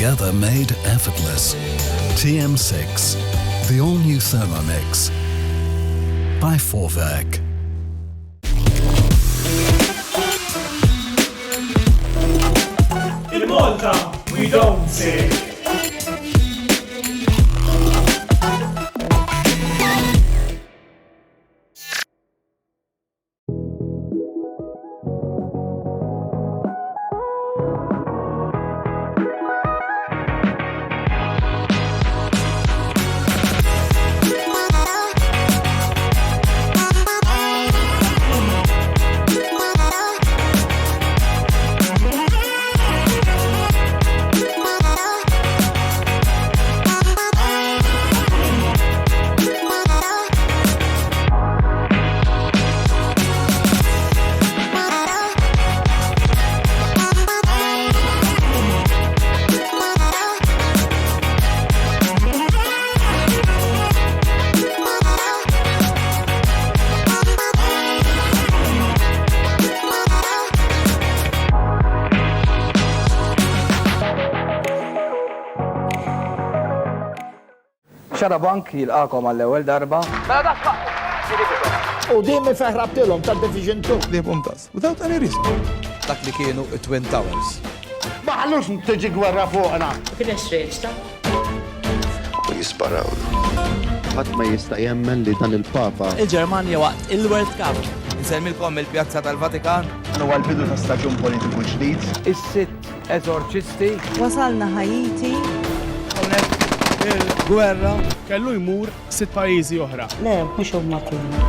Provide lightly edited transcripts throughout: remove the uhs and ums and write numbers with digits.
together made effortless. TM6, the all-new Thermomix by Vorwerk. In Malta, we don't say. Xarabank jilqakom għall-ewwel darba. U dimmi feħrabtilhom tad-Division 2. They bumped us without any reason. Dak li kienu Twin Towers. Ma ħallux tiġi gwerra fuqna. Kien strange ta' U jisparaw. Ħadd ma jista' jemmen li dan il-Papa Il-Ġermanja waqt il-World Cup. Insemmilkom il-Pjazza tal-Vatikan. huwa l-bidu ta' staġun politiku ġdid. Is-sitt eżorċisti. Wasalna Ħajiti. Il-gwerra. kellu jmur 6 pajjiżi oħra. Le, mhux huma kienu.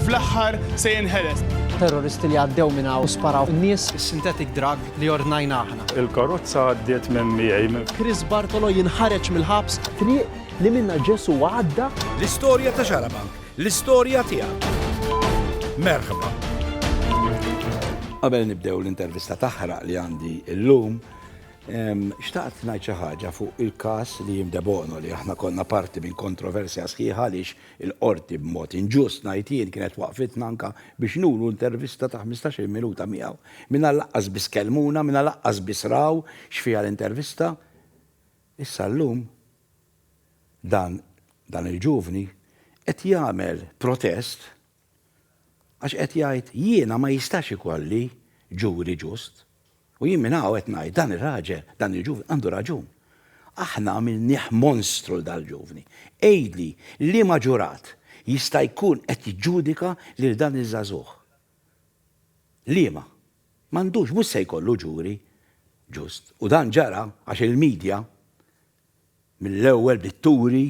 Fl-aħħar se jinħeles. Terroristi li għaddew minna u sparaw n-nies synthetic drug li ordnajna aħna. Il-karozza għaddiet minn miegħi. Chris Bartolo jinħareġ mill-ħabs. Triq li minna ġesu għadda. L-istorja ta' Xarabank, l-istorja tiegħek. Merħba. Qabel nibdew l-intervista taħraq li għandi l-lum, xtaqt ngħid xi ħaġa fuq il-każ li jimdebono li aħna konna parti minn kontroversja sħiħa għaliex il-qorti b'mod inġust ngħid jien kienet waqfitna anke biex nuru intervista ta' 15 minuta miegħu. Minna laqqas biss kelmuna, minna laqqas biss raw x'fiha l-intervista. Issa llum dan il-ġuvni qed jagħmel protest għax qed jgħid jiena ma jistax ikolli ġuri ġust. U jien minn hawn qed ngħid dan ir-raġel, dan il-ġuvni għandu raġun. Aħna għamilnieh monstru dal-ġuvni. Ejdli li ma ġurat jista' jkun qed jiġġudika lil dan iż-żagħżugħ. Liema m'għandux mhux se jkollu ġuri ġust. U dan ġara għax il-medja mill-ewwel bitturi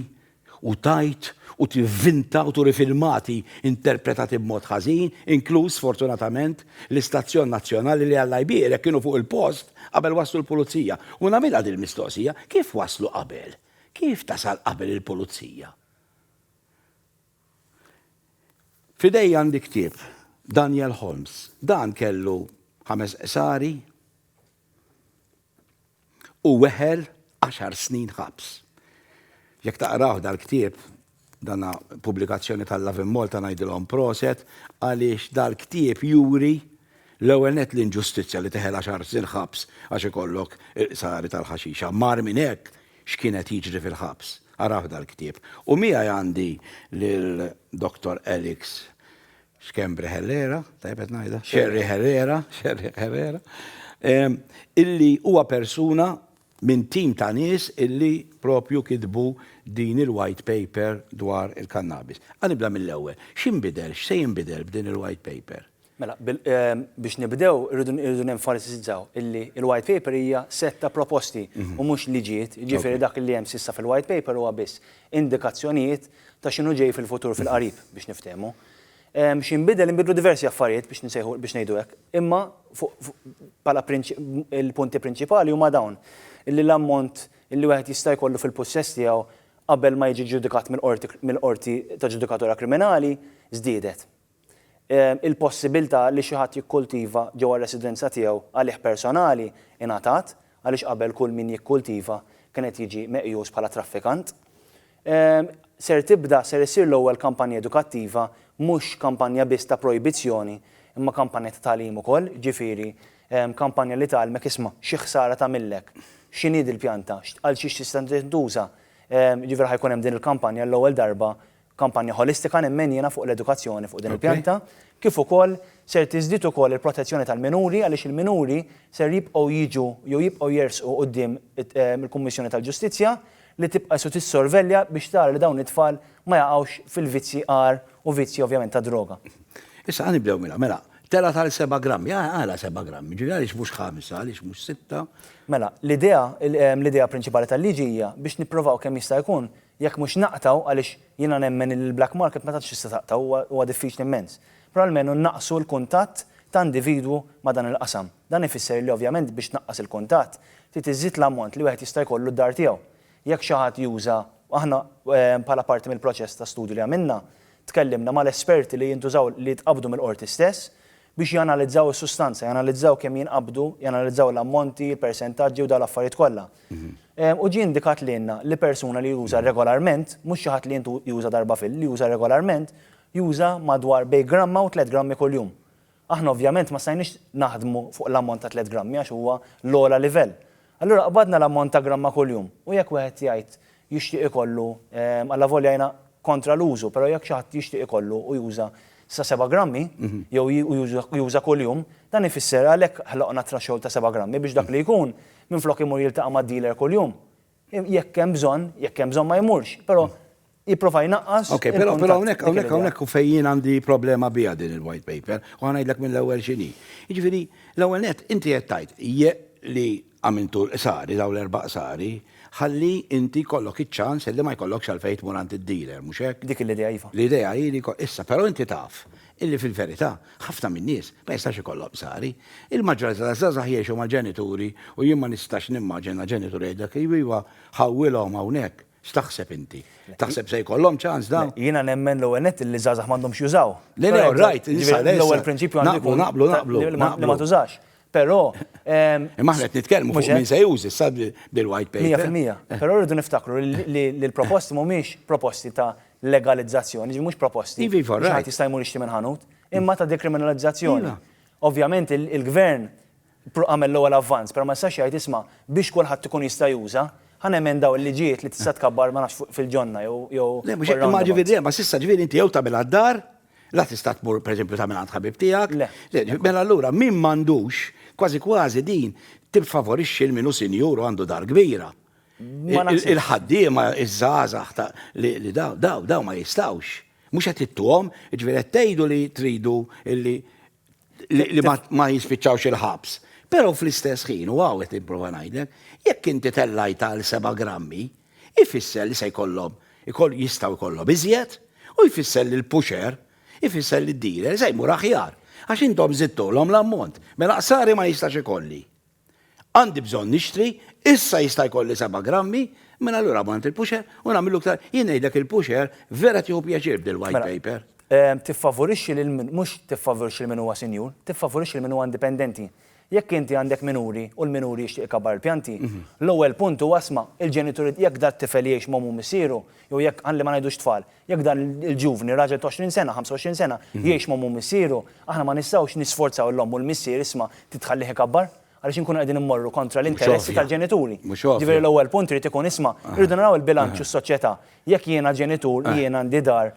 u tajt u tivvinta u turi filmati interpretati b'mod ħażin, inkluż fortunatament l-Istazzjon Nazzjonali li Alla jbierek kienu fuq il-post qabel waslu l-pulizija. U nagħmilha din mistoqsija, kif waslu qabel? Kif tasal qabel il-pulizija? Fidej għandi ktieb Daniel Holmes. Dan kellu 5 qsari u weħel 10 snin ħabs. Jekk taqraw dal-ktieb dana pubblikazzjoni tal-Love in Malta ngħidilhom proset għaliex dal-ktieb juri l-ewwel net l-inġustizzja li teħel 10 snin ħabs għax ikollok sari tal-ħaxixa. Mar minn hekk x'kienet jiġri fil-ħabs. Araw dal-ktieb. U miegħi għandi lil Dr. Alex Xkembri Herrera, tajbet ngħidha, Xerri Herrera, illi huwa persuna minn tim ta' nies illi propju kitbu din il-white paper dwar il-kannabis. Għanibla mill-ewwel, x'inbidel, x'se jinbidel b'din il-white paper? Mela, biex nibdew irridu nenfasizzaw illi il-white paper hija setta proposti u mhux liġijiet, ġifieri dak li hemm sissa fil-white paper huwa biss indikazzjonijiet ta' x'inhu ġej fil-futur fil-qarib biex niftehmu. X'inbidel inbidlu diversi affarijiet biex ngħidu hekk, imma bħala il-punti prinċipali huma dawn illi l-ammont illi wieħed jista' jkollu fil-possess tiegħu qabel ma jiġi ġudikat mill-qorti ta' ġudikatura kriminali żdiedet. Il-possibilità li xi ħadd jikkultiva ġewwa residenza tiegħu għalih personali ingħatat għaliex qabel kull min jikkultiva kienet jiġi meqjus bħala traffikant. Ser isir l-ewwel kampanja edukattiva mhux kampanja biss ta' projbizzjoni, imma kampanja ta' tagħlim ukoll, ġifieri kampanja li tgħalmek isma' xi ħsara tagħmilek x'inhi il-pjanta, għal xiex tista' tintuża. Ġifieri ħajkun hemm din il-kampanja l-ewwel darba, kampanja holistika nemmen jiena fuq l-edukazzjoni fuq din il-pjanta, kif ukoll ser tiżdied ukoll il-protezzjoni tal-minuri għaliex il-minuri ser jibqgħu jiġu jew jibqgħu jersqu quddiem il-Kummissjoni tal-Ġustizzja li tibqa' su tissorvelja biex tara li dawn it-tfal ma jaqgħux fil-vizzi għar u vizzi ovvjament ta' droga. Issa ħanibdew mela, tela tal-7 grammi, għala 7 grammi, ġifieri għaliex mhux 5, għaliex mhux 6. Mela, l-idea prinċipali tal-liġi hija biex nipprovaw kemm jista' jkun jekk mhux naqtaw għaliex jiena nemmen il-black market ma tantx tista' taqtaw huwa diffiċli immens. Però almenu naqsu l-kuntatt ta' individwu ma' dan il-qasam. Dan ifisser li ovvjament biex naqqas il-kuntatt trid iżid l-ammont li wieħed jista' jkollu d-dar tiegħu. Jekk xi ħadd juża aħna bħala parti mill-proċess ta' studju li għamilna, tkellimna mal-esperti li jintużaw li tqabdu mill-qorti stess biex janalizzaw is-sustanza, janalizzaw kemm jinqabdu, janalizzaw l-ammonti, il-persentaġġi u dal affarijiet kollha. U ġie indikat lilna li persuna li juża regolarment, mhux xi ħadd li juża darba li juża regolarment, juża madwar bej gramma u 3 grammi kuljum. Aħna ovvjament ma stajniex naħdmu fuq l-ammont ta' 3 grammi għax huwa l-ogħla livell. Allura qabadna l-ammont ta' gramma kuljum u jekk wieħed jgħid jixtieq ikollu alla volja jiena kontra l-użu, però jekk xi ħadd jixtieq ikollu u juża sa 7 grammi, jew juża kuljum, dan ifisser għalhekk ħloqna threshold ta' 7 grammi biex dak li jkun minflok imur jiltaqa' mad-dealer kuljum. Jekk hemm bżonn ma jmurx, però jipprova jnaqqas. Ok, però hawnhekk u fejn għandi problema biha din il-white paper, u ngħidlek mill-ewwel x'inhi. Jiġifieri l-ewwel nett inti qed tgħid li għamiltu sari daw l-4 sari, ħalli inti kollok iċ-ċans li ma jkollokx għalfejn tmur għand id-dealer, mhux hekk? Dik l-idea iva. L-idea hi li issa, però inti taf illi fil-verità ħafna min-nies ma jistax ikollhom sari. Il-maġġoranza taż-żgħażagħ jgħixu mal-ġenituri u jien ma nistax nimmaġina ġenituri jgħidlek iva ħawwilhom hawnhekk. X'taħseb inti? Taħseb se jkollhom ċans dawn? Jiena nemmen l-ewwel nett li żgħażagħ m'għandhomx jużaw. Le, right, l-ewwel prinċipju għandu naqblu li ma tużax. Però imma aħna qed nitkellmu fuq min se jużi sa bil-white paper. 100%. Però rridu niftakru li l-proposti mhumiex proposti ta' legalizzazzjoni, mhux proposti. Xi jista' jmur jixtri minn ħanut, imma ta' dekriminalizzazzjoni. Ovvjament il-gvern għamel l-ewwel avvanz, però ma jistax jgħid isma' biex kulħadd ikun jista' juża, ħanemendaw il-liġijiet li tista' tkabbar ma nafx fil-ġonna jew. Le mhux imma ġifieri ma s'issa ġifieri inti jew tagħmel għad-dar, la tista' tmur pereżempju tagħmel għand ħabib tiegħek. Mela allura min m'għandux kważi din tiffavorixxi l-minu sinjur u għandu dar kbira. Il-ħaddiema iż-żgħażagħ li daw ma jistgħux. Mhux qed ittuhom, jiġifieri qed tgħidu li tridu li ma jispiċċawx il-ħabs. Però fl-istess ħin u qed nipprova ngħidlek, jekk inti tellajt għal 7 grammi, ifisser li se jistgħu jkollhom iżjed u jfisser li l-pusher, ifisser li d-dealer se jmur aħjar. Għax intom zittulhom l-ammont, mela qsari ma jistax ikolli. Għandi bżonn nixtri, issa jista' jkolli 7 grammi, mela allura ammont il-pusher u nagħmlu iktar. Jien ngħidlek il-pusher vera tieħu pjaċir b'dil-white paper. Tiffavorixxi mhux tiffavorixxi l min huwa sinjur, tiffavorixxi l min huwa indipendenti. Jekk inti għandek minuri u l-minuri jixtieq ikabbar il-pjanti, l-ewwel punt huwa asma' il-ġenituri jekk dat tifel jgħix ma' missieru, jew jekk ħalli ma ngħidux tfal, jekk dan il-ġuvni raġel 20 sena, 25 sena jgħix ma' missieru, aħna ma nistgħux nisforzaw l-omm u l-missier isma' titħallih ikabbar għaliex inkunu qegħdin immorru kontra l-interessi tal-ġenituri. Ġifieri l-ewwel punt irid ikun isma' irridu naraw il-bilanċ s-soċjetà. Jekk jiena ġenitur, jiena għandi dar,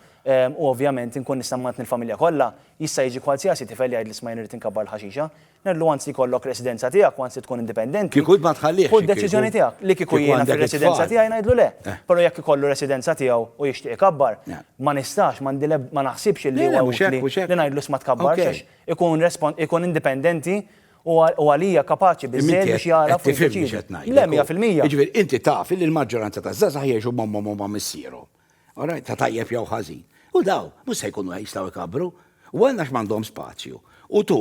u ovvjament inkun nista' matni l-familja kollha, jista' jiġi kważjasi tifel jgħid li isma' jrid inkabbar l-ħaxixa. Nerlu għanzi jkollok residenza tiegħek, għanzi tkun indipendenti. Kieku ma tħallix. Kud deċiżjoni tiegħek li kieku jiena fir-residenza tiegħi ngħidlu le. Però jekk ikollu residenza tiegħu u jixtieq ikabbar, ma nistax, ma naħsibx li huwa li ngħidlu isma' tkabbarx għax ikun indipendenti u għalija kapaċi biżżejjed biex jara fuq il-deċiżjoni. Le 100%. Jiġifieri inti taf li l-maġġoranza taż-żgħażagħ jgħixu ma' missierhom. Alright, ta' tajjeb jew ħażin. U daw, mhux se jkunu jistgħu ikabru, u għandna m'għandhom spazju. U tu,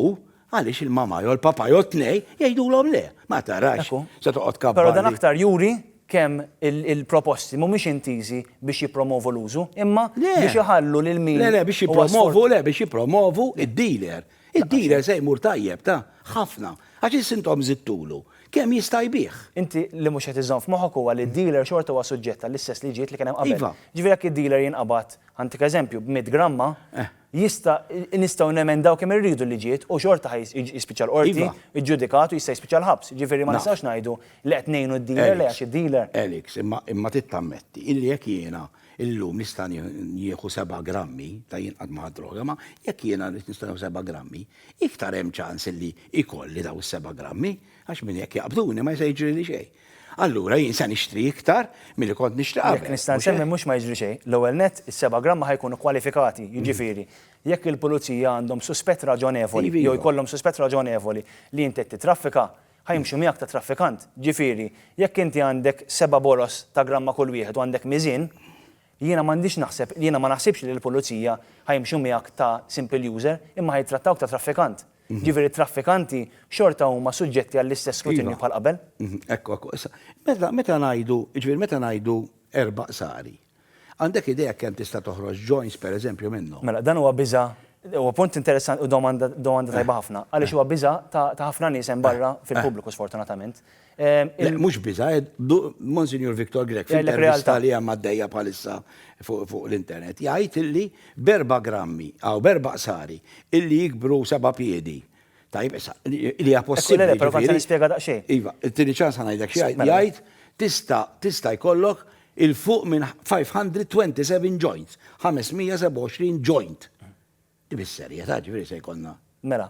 għaliex il-mama jew il-papa jew t-tnej jgħidulhom le, ma tarax se toqgħod kabbar. Però dan aktar juri kemm il-proposti mhumiex intiżi biex jippromovu l-użu, imma biex iħallu lil min. Le biex jippromovu id-dealer. Id-dealer se jmur tajjeb ta' ħafna, għax intom zittulu. Kemm jista' jbih? Inti li mhux qed iżomm f'moħħok huwa li d-dealer xorta huwa suġġett għall-istess liġijiet li kien hemm qabel. Ġifieri jekk id-dealer jinqabad, ħantik eżempju b'100 gramma, nistgħu nemendaw kemm irridu liġijiet u xorta jispiċċa l-qorti, iġġudikat u jista' jispiċċa l-ħabs. Ġifieri ma nistgħux ngħidu li qed ngħinu d-dealer li għax id-dealer. Elix, imma tittammetti illi jekk jiena illum nista' jieħu 7 grammi ta' jinqad ma' droga, ma jekk jiena nista' 7 grammi, iktar hemm ċans illi ikolli daw 7 grammi għax minn jekk jaqbduni ma jista' jiġri li xejn. Allura jien se nixtri iktar milli kont nixtri qabel. Jekk nista' nsemmi mhux ma jiġri xejn. L-ewwel nett is-7 gramma ħajkunu kwalifikati, jiġifieri jekk il-pulizija għandhom suspett raġonevoli jew jkollhom suspett raġonevoli li inti qed titraffika, ħajmxu miegħek ta' traffikant. Ġifieri, jekk inti għandek 7 boros ta' gramma kull wieħed u għandek miżin, jiena ma naħsibx li l-pulizija ħajmxu miegħek ta' simple user imma ħajtrattawk ta' traffikant. Ġifieri traffikanti xorta huma suġġetti għall-istess skrutinju bħal qabel. Ekku. Meta ngħidu erba' sari. Għandek idea kemm tista' toħroġ joints pereżempju minnu. Mela dan huwa biża' huwa punt interessanti u domanda tajba ħafna. Għaliex huwa biża' ta' ħafna nies hemm barra fil-pubbliku sfortunatament. Mhux biża' Monsignor Viktor Grek fil-intervista li hemm għaddejja bħalissa fuq l-internet jgħid illi b'4 grammi aw b'4 sari illi jikbru 7 piedi. Tajb, li hija possibbli. Però kont se nispjega daqsxejn. Iva, tieni ċans ngħidlek xi jgħid tista' jkollok il-fuq minn 527 joints, 527 joint. Di bis-serjetà ġifieri se jkollna. Mela,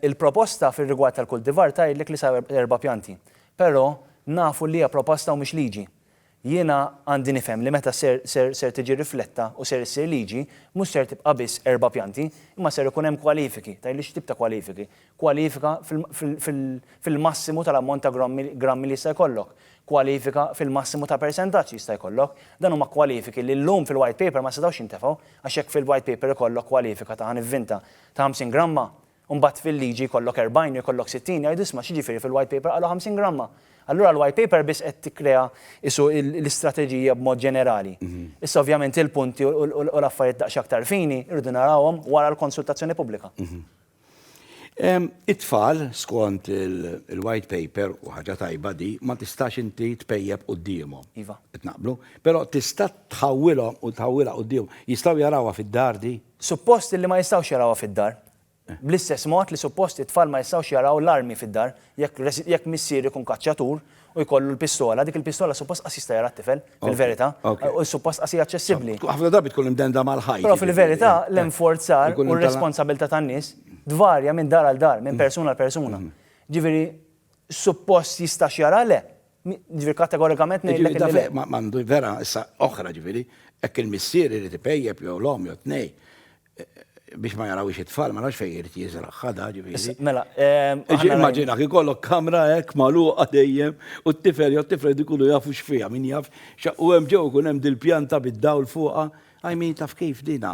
il-proposta fir-rigward tal-kultivar tgħidlek li sa 4 pjanti. Però nafu li hija proposta u mhux liġi. Jiena għandi nifhem li meta ser tiġi rifletta u ser issir liġi, mhux ser tibqa' biss 4 pjanti, imma ser ikun hemm kwalifiki. Tgħidli x'tip ta' kwalifiki? Kwalifika fil-massimu tal-ammont ta' grammi li jista' jkollok. Kwalifika fil-massimu ta' percentaġġ jista' jkollok. Dan huma kwalifiki li llum fil-white paper ma setgħux jintefgħu għax hekk fil-white paper ikollok kwalifika ta' ħanivvinta ta' 50 gramma u mbagħad fil-liġi jkollok 40 u jkollok 60 jgħidu isma' x'jiġifieri fil-white paper qalu 50 gramma. Allura l-white paper biss qed tikkrea isu l-istrateġija b'mod ġenerali. Issa ovvjament il-punti u l-affarijiet daqs aktar fini irridu narawhom wara l-konsultazzjoni pubblika. It-tfal skont il-white paper u ħaġa tajba di ma tistax inti tpejjeb qudiemhom. Iva. Qed naqblu, però tista' tħawwilhom u tħawwilha qudiemhom. Jistgħu jarawha fid-dar di? Suppost li ma jistgħux jarawha fid-dar. Bl-istess mod li suppost it-tfal ma jistgħux jaraw l-armi fid-dar jekk missier ikun kaċċatur u jkollu l-pistola, dik il-pistola suppost qas jista' jara t-tifel fil-verità u suppost qas hija aċċessibbli. Ħafna drabi tkun imdenda mal-ħajt. Però fil-verità l-enforzar u r-responsabilità tan-nies dvarja minn dar għal dar, minn persuna għal persuna. Ġifieri suppost jistax jara le. Ġifieri kategorikament ngħidlek li m'għandu vera issa oħra ġifieri hekk il-missier irid ipejjeb jew l-om jew tnej biex ma jarawx it-tfal, ma nafx fejn irid jiżraq ħadha ġifieri. Mela, immaġina ikollok kamra hekk magħluqa dejjem u t-tifel jew t-tifel ikunu jafu x'fiha min jaf u hemm ġew ikun hemm dil-pjanta bid-dawl fuqha, min taf kif dina.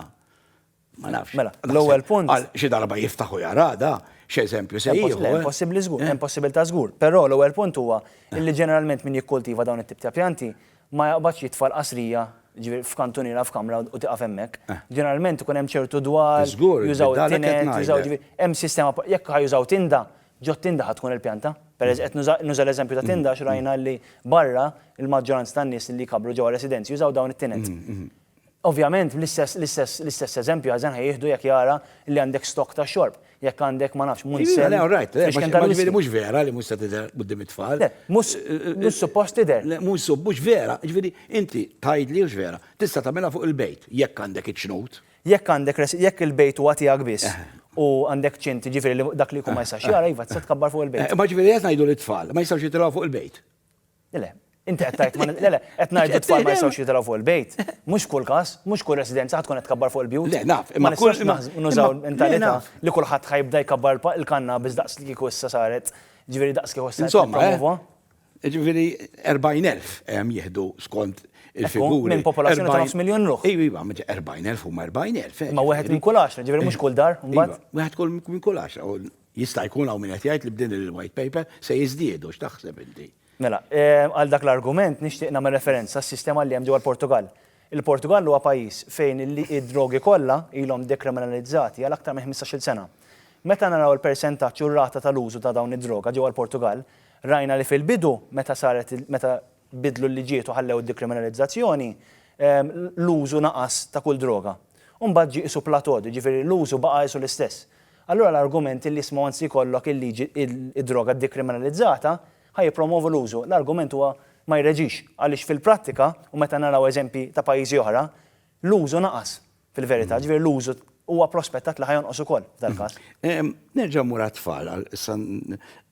Ma nafx. Mela, l-ewwel punt. Xi darba jiftaħu jara da, x'eżempju se jieħu. Impossibbli żgur, hemm possibilità żgur. Però l-ewwel punt huwa illi ġeneralment min jikkultiva dawn it-tip ta' pjanti ma jaqbadx jitfal qasrija ġifieri f'kantuniera f'kamra u tiqaf hemmhekk. Ġeneralment ikun hemm ċertu dwar, jużaw it-tinet, jużaw ġifieri hemm sistema jekk ħajużaw tinda, ġo tinda ħad tkun il-pjanta. Qed nuża l-eżempju ta' tinda x'rajna li barra il-maġġoranza tan-nies li jkabru ġewwa residenzi jużaw dawn it-tinet. Ovvjament l-istess eżempju għażen ħajjieħdu jekk jara li għandek stok ta' xorb, jekk għandek ma nafx munsel. Mhux vera li mhux se tidher quddiem it-tfal. Mhux suppost tidher. Mhux vera, ġifieri inti tgħidli hux vera, tista' tagħmilha fuq il-bejt jekk għandek iċ-ċnut. Jekk il-bejt huwa tiegħek biss u għandek ċinti ġifieri dak li jkun ma jistax jara iva tista' tkabbar fuq il-bejt. Ma ġifieri qed ngħidu l-tfal ma jistgħux jitilgħu fuq il-bejt. Le, inti qed tgħid qed ngħidu t-tfal ma jistgħux jitilgħu fuq il-bejt. Mhux kull każ, mhux kull residenza tkun qed tkabbar fuq il-bjut. Le, naf, ma nistgħux nużaw mentalità li kulħadd ħajbda jkabbar il-kanna biss daqs li kieku issa saret, ġifieri daqs kieku issa insomma, ġifieri 40,000 jieħdu skont il-figuri. Minn popolazzjoni ta' 9 miljun ruħ. Iva, 40,000 huma 40,000. Ma wieħed minn kull 10, ġifieri mhux kull dar, mbagħad. Wieħed minn kull 10. Jista' jkun hawn min qed jgħid li b'din il-white paper se jiżdiedu x'taħseb inti. Mela, għal dak l-argument nixtieq nagħmel referenza s-sistema li hemm ġewwa l-Portugal. Il-Portugal huwa pajjiż fejn id-drogi kollha ilhom dekriminalizzati għal aktar minn 15-il sena. Meta naraw il-persentaġġ u r-rata tal-użu ta' dawn id-droga ġewwa l-Portugal, rajna li fil-bidu meta bidlu l-liġijiet u ħallew id-dekriminalizzazzjoni, l-użu naqas ta' kull droga. u mbagħad ġie isu platod, ġifieri l-użu baqa' isu l-istess. Allura l-argument li isma' anzi jkollok il-liġi id-droga dekriminalizzata ħaj jippromovu l-użu. L-argument huwa ma jreġix għaliex fil-prattika u meta naraw eżempji ta' pajjiżi oħra, l-użu naqas fil-verità, ġifieri l-użu huwa prospettat li ħajonqos ukoll f'dal-każ. Nerġa' mura tfal,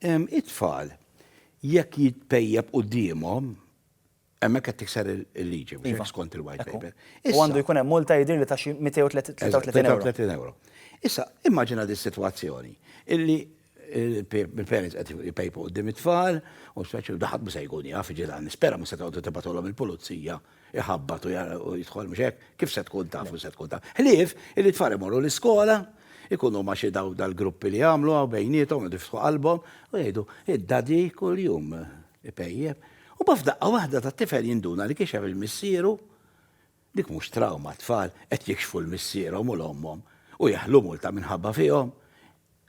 it-tfal jekk jitpejjeb qudiemhom hemmhekk qed tikser il-liġi biex skont il-white paper. U għandu jkun hemm multa jidher li ta' xi 233 euro. Issa, immaġina di situazzjoni illi il-parents qed jipejpu qudiem it-tfal u speċi daħad ma se jkun jaf ġiran, nispera ma se tgħodu tibgħatulhom il-pulizija iħabbat u jidħol mhux hekk, kif se tkun taf u se tkun taf. Ħlief illi t-tfal imorru l-iskola, ikunu ma xi dal-gruppi li jagħmlu bejniethom jiftħu qalbhom u jgħidu id-dadi kuljum ipejjeb. U b'fdaqqa waħda tat-tifel jinduna li kixef il-missieru dik mhux trauma tfal qed jikxfu l-missierhom u l-ommhom u jaħlu multa minħabba fihom.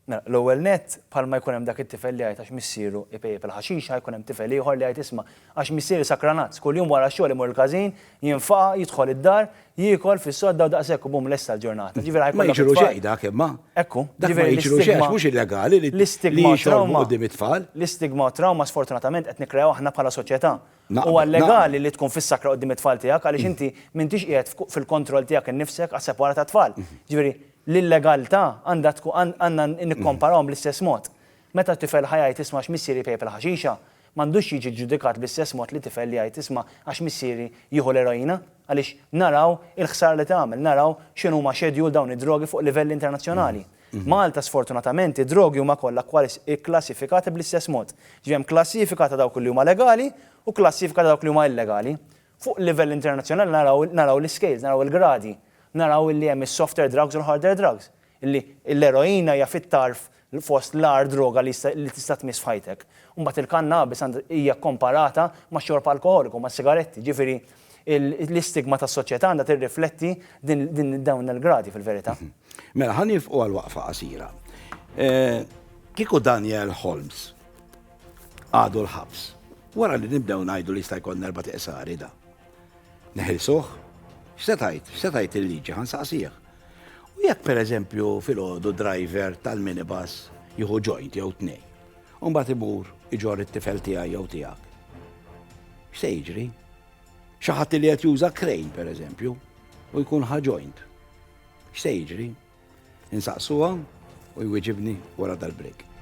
L-ewwel nett bħalma jkun hemm dak it-tifel li jgħid għax missieru ipejjeb il-ħaxixa, jkun hemm tifel ieħor li jgħid isma' għax missieru sakranazz, kuljum wara x-xogħol imur il-każin, jinfaqa' jidħol id-dar, jiekol fis-sodda u daqshekk u bum lesta l-ġurnata. Ma jiġru xejn dak imma. Ekku, ma jiġru xejn mhux illegali li jixorbu qudiem it-tfal. L-istigma u trauma sfortunatament qed nikrew aħna bħala soċjetà. Huwa legali li tkun fis-sakra qudiem it-tfal tiegħek għaliex inti m'intix qiegħed fil-kontroll tiegħek innifsek għas separata tfal. Ġifieri l-illegalità għandna nikkomparawhom bl-istess mod. Meta tifel ħajjajt isma' għax missieri jpejjeb il-ħaxixa, m'għandux jiġi ġudikat bl-istess mod li tifel li jgħid isma' għax missieri jieħu l-eroina għaliex naraw il-ħsar li tagħmel, naraw x'inhu ma xedjul dawn id-drogi fuq livell internazzjonali. Malta sfortunatament id-drogi huma kollha klassifikati bl-istess mod. Ġivjem klassifika ta' dawk li huma legali u klassifika ta' dawk li huma illegali. Fuq livell internazzjonali naraw l-scales, naraw il-gradi. Naraw illi hemm is-softer drugs u l-harder drugs. Illi l-eroina hija fit-tarf fost l-ar droga li tista' tmiss f'ħajtek. Mbagħad il-kannabis hija komparata ma' xorb alkoholiku, ma' sigaretti. Ġifieri l-istigma tas-soċjetà għandha tirrifletti din dawn il-gradi fil-verità. Mela ħan nifqu għal waqfa qasira. Kieku Daniel Holmes għadu l-ħabs. Wara li nibdew ngħidu li jista' jkun erba' tiqsari da. Neħilsuh? X'setajt il-liġi ħansaqsih. U jekk pereżempju filgħodu driver tal-minibus jieħu joint jew tnej. U mbagħad imur iġor it-tifel tiegħi jew tiegħek. X'se jiġri? Xi ħadd li qed juża crane pereżempju u jkun ħa joint. X'se jiġri? Insaqsuha u jwieġibni wara dal-break.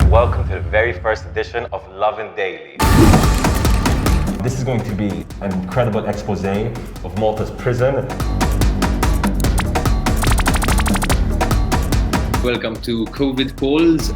Welcome to the very first edition of Lovin' Daily. This is going to be an incredible expose of Malta's prison. Welcome to COVID Calls.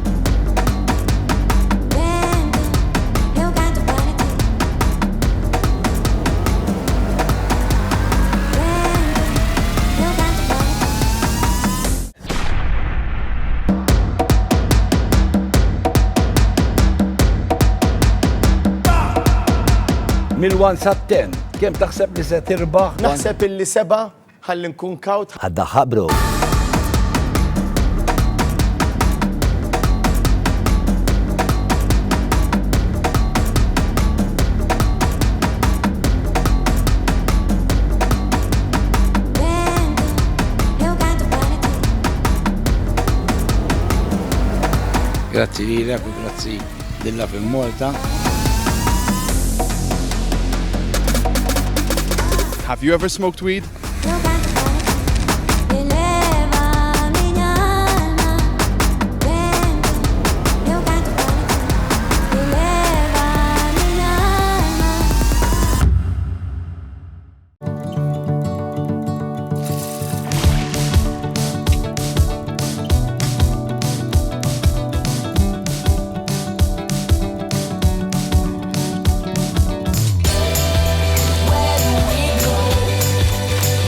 Mil-1 sa 10, kemm taħseb li se tirbaħ? Naħseb illi 7 ħalli nkun kaut. Għaddaħħa bro. Grazzi lilek u grazzi lilla fin Malta. Have you ever smoked weed?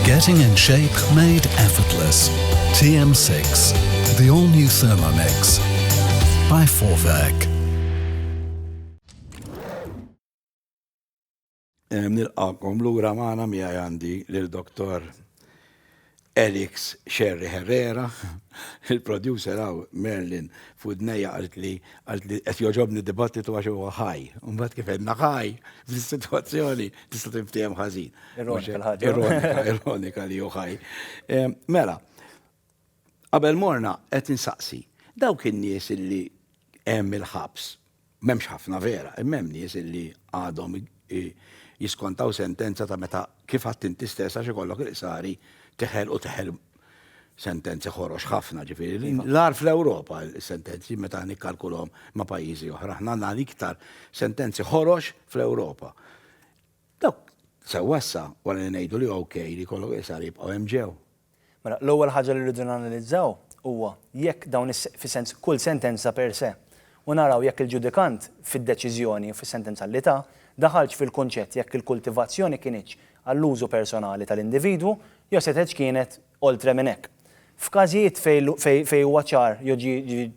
Getting in shape made effortless. TM6, the all-new Thermomix by Forvec. Nilqakom lura magħna miegħi għandi lil-Dr. Elix Sherry Herrera, il-producer għaw Merlin Fudneja għalt li qed joġobni dibattitu għax huwa ħaj. Mbagħad kif għedna ħaj fis-sitwazzjoni tista' tiftihem ħażin. Ironika li hu ħaj. Mela, qabel morna qed insaqsi, dawk in-nies illi hemm il-ħabs, m'hemmx ħafna vera, hemm nies illi għadhom jiskontaw sentenza ta' meta kif għadt inti stess għax ikollok il-qsari teħel sentenzi ħorox ħafna ġifieri. L-ar fl-Ewropa sentenzi meta nikkalkulhom ma' pajjiżi oħra. Aħna għandna iktar sentenzi ħorox fl-Ewropa. Dawk sewwassa wara li ngħidu li okej li jkollok qsar jibqgħu hemm ġew. Mela, l-ewwel ħaġa li rridu nanalizzaw huwa jekk dawn fis-sens kull sentenza per se u naraw jekk il-ġudikant fid-deċiżjoni u fis-sentenza li ta' daħalx fil-kunċett jekk il-kultivazzjoni kienx għall-użu personali tal-individwu jew setgħet kienet oltre minn hekk. F'każijiet fejn huwa ċar jew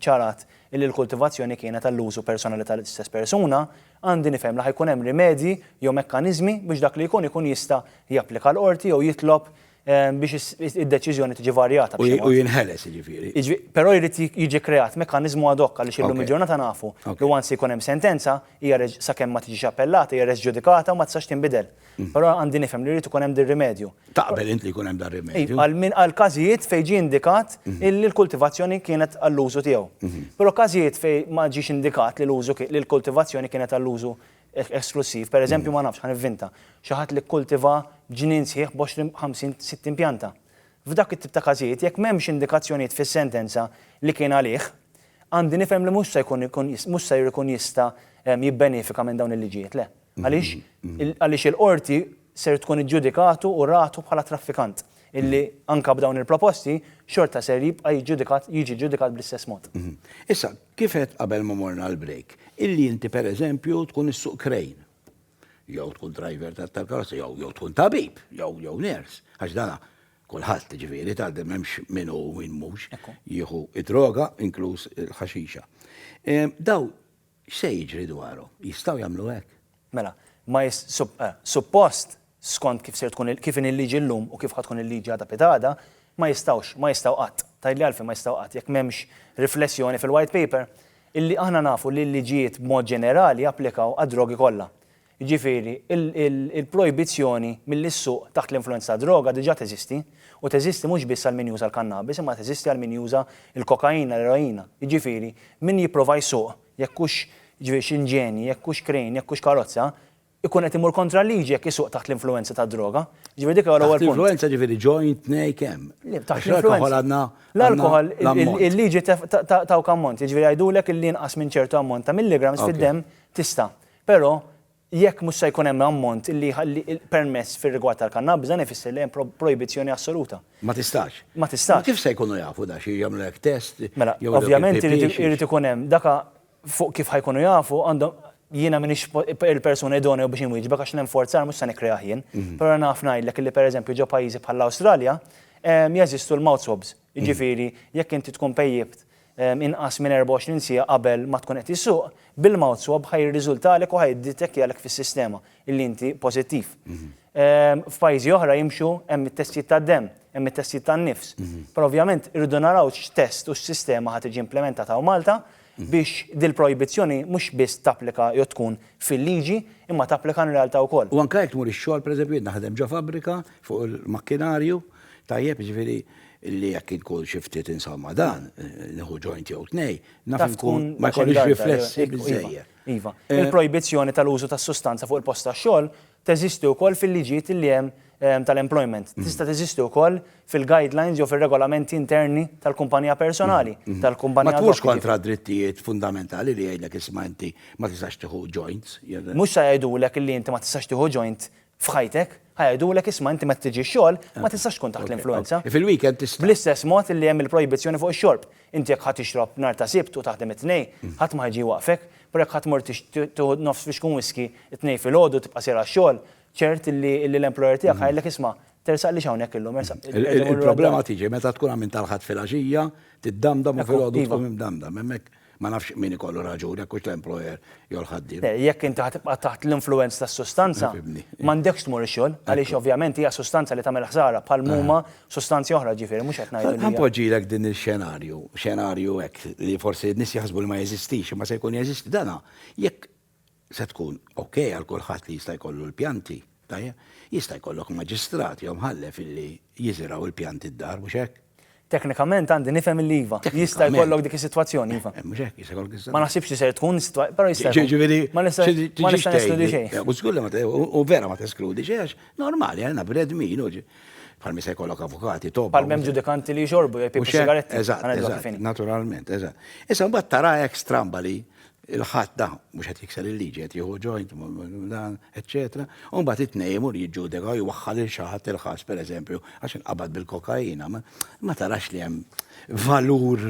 ċarat li l-kultivazzjoni kienet għall-użu personali tal-istess persuna, għandi nifhem li ħajkun hemm rimedji jew mekkaniżmi biex dak li jkun jista' japplika l-qorti jew jitlob biex id-deċiżjoni tiġi varjata. U jinħeles jiġifieri. Però jrid jiġi kreat mekkaniżmu ad hoc għaliex illum il-ġurnata nafu li once jkun hemm sentenza hija sakemm ma tiġix appellata hija ġudikata u ma tistax tinbidel. Però għandi nifhem li jrid ikun hemm dir-rimedju. Taqbel int li jkun hemm dar rimedju. Għal każijiet fejn ġie indikat illi l-kultivazzjoni kienet għall-użu tiegħu. Però każijiet fejn ma ġiex indikat li l-kultivazzjoni kienet għall-użu esklusiv, per eżempju ma nafx ħanivvinta, xi ħadd li kkultiva ġnien sħiħ b'50-60 pjanta. F'dak it-tip ta' każijiet jekk m'hemmx indikazzjonijiet fis-sentenza li kien għalih, għandi nifhem li mhux se jkun jista' jibbenefika minn dawn il-liġijiet, le. Għaliex il-qorti ser tkun iġġudikatu u ratu bħala traffikant illi anka b'dawn il-proposti xorta ser jibqa' jiġi ġudikat bl-istess mod. Issa, kif qed qabel ma morna l-break, illi inti pereżempju tkun is-suq krejn, jew tkun driver tal-karozza, jew tkun tabib, jew ners, għax dana kulħadd ġifieri tgħaddem hemmx min hu min mhux jieħu id-droga inkluż il-ħaxixa. Daw x'se jiġri dwarhom? Jistgħu jagħmlu hekk? Mela, ma suppost skont kif ser tkun kif il-liġi llum u kif ħad tkun il-liġi għadha pitada, ma jistgħu qatt. Tajli għalfejn ma jistgħu qatt jekk m'hemmx riflessjoni fil-white paper illi aħna nafu li l-liġijiet b'mod ġenerali japplikaw għad-drogi kollha. Jiġifieri il-projbizzjoni mill-issuq taħt l-influenza droga diġà teżisti u teżisti mhux biss għal min juża l-kannabis imma teżisti għal min juża l-kokaina, l-eroina. Jiġifieri min jipprova jsuq jekk hux xinġeni, jekk hux krejn, jekk hux karozza, ikun qed imur kontra l-liġi jekk isuq taħt l-influenza ta' droga. Ġifieri dik l-ewwel punt. L-influenza ġifieri joint nej kemm. Taħt l-influenza. L-alkohol il-liġi taw ammont, jiġifieri jgħidulek illi inqas minn ċertu ammont ta' milligrams fid-demm tista'. Però jekk mhux se jkun hemm ammont illi permess fir-rigward tal-kannabis dan ifisser li hemm projbizzjoni assoluta. Ma tistax. Ma tistax. Kif se jkunu jafu da xi jagħmlek test? Mela, ovvjament irid ikun hemm daka fuq kif ħajkunu jafu għandhom jiena minix il-persuna idonea biex inwieġbek għax l-enforzar mhux se nikreah jien, però naf ngħidlek illi pereżempju ġo pajjiżi bħall-Awstralja jeżistu l-mouth swabs. Jiġifieri jekk inti tkun pejjibt inqas minn 24 siegħa qabel ma tkun qed issuq, bil-mouth swab ħajriżultalek u ħajdetekkjalek fis-sistema illi inti pożittiv. F'pajjiżi oħra jimxu hemm it-testijiet tad-demm, hemm it-testijiet tan-nifs. Però ovvjament irridu naraw x'test u x'sistema ħad tiġi implementata u Malta biex dil-projbizzjoni mhux biss tapplika jew tkun fil-liġi imma tapplika n-realtà wkoll. U anke jekk tmur ix-xogħol pereżempju naħdem ġo fabbrika fuq il-makkinarju, tajjeb ġifieri illi jekk inkun xi ftit insomma dan, nieħu joint jew tnej, naf Taf nkun tkun ma jkollix xi riflessi darba, biżejjed. Iva. Il-projbizzjoni tal-użu tas-sustanza fuq il-post tax-xogħol teżisti wkoll fil-liġijiet li hemm tal-employment. Tista' teżisti wkoll fil-guidelines jew fir-regolamenti interni tal-kumpanija personali, tal-kumpanija. Ma tmux kontra drittijiet fundamentali li jgħidlek isma' inti ma tistax tieħu joints. Mhux se jgħidulek illi inti ma tistax tieħu joint f'ħajtek, ħajdulek isma' inti ma tiġi x-xogħol ma tistax tkun taħt l-influenza. Fil-weekend tista'. Bl-istess mod li hemm il-projbizzjoni fuq ix-xorb. Inti jekk ħadd tixrob nhar ta' Sibt u taħdem it-tnej, ħadd ma ħeġi waqfek, però jekk ħadd mur tieħu nofs biex tkun whisky it-tnej filgħodu tibqa' sira x-xogħol, ċert li l-employer tiegħek ħajlek isma' tersaq li hawnhekk illum. Il-problema tiġi meta tkun għamil tal-ħadd fil-għaxija, tiddamdam u filgħodu tkun imdamdam. Hemmhekk ma nafx min ikollu raġun jekk hux l-employer jew l-ħaddiem. Jekk inti ħatibqa' taħt l-influenza tas-sustanza, m'għandekx tmur ix-xogħol għaliex ovvjament hija sustanza li tagħmel ħsara bħal huma sustanzi oħra ġifieri mhux qed ngħidu. Ħanpoġġilek din il-xenarju hekk li forsi n-nies jaħsbu li ma jeżistix, imma se jkun jeżisti dana. Jekk se tkun okej għal kulħadd li jista' jkollu l-pjanti, jista' jkollok maġistrati jew mħallef illi jiżiraw il-pjanti d-dar mhux hekk. Teknikament għandi nifhem il-iva. Jista' jkollok dik is-sitwazzjoni iva. Mhux hekk jista' jkollok is-sitwazzjoni. Ma naħsibx li se tkun però jista' ma nista' neskludi xejn. U żgur li u vera ma teskludi xejn għax normali għandna bredmin bħal mi se jkollok avukati tob. Bħal m'hemm ġudikanti li jxorbu jpipu sigaretti. Eżatt, naturalment, eżatt. Issa mbagħad tara hekk stramba li il-ħadd da mhux qed jikser il-liġi qed jieħu joint dan, eċċetera. U mbagħad it-tnejn imur jiġġudika jwaħħal il xi ħadd il-ħass pereżempju għax inqabad bil-kokaina. Ma tarax li hemm valur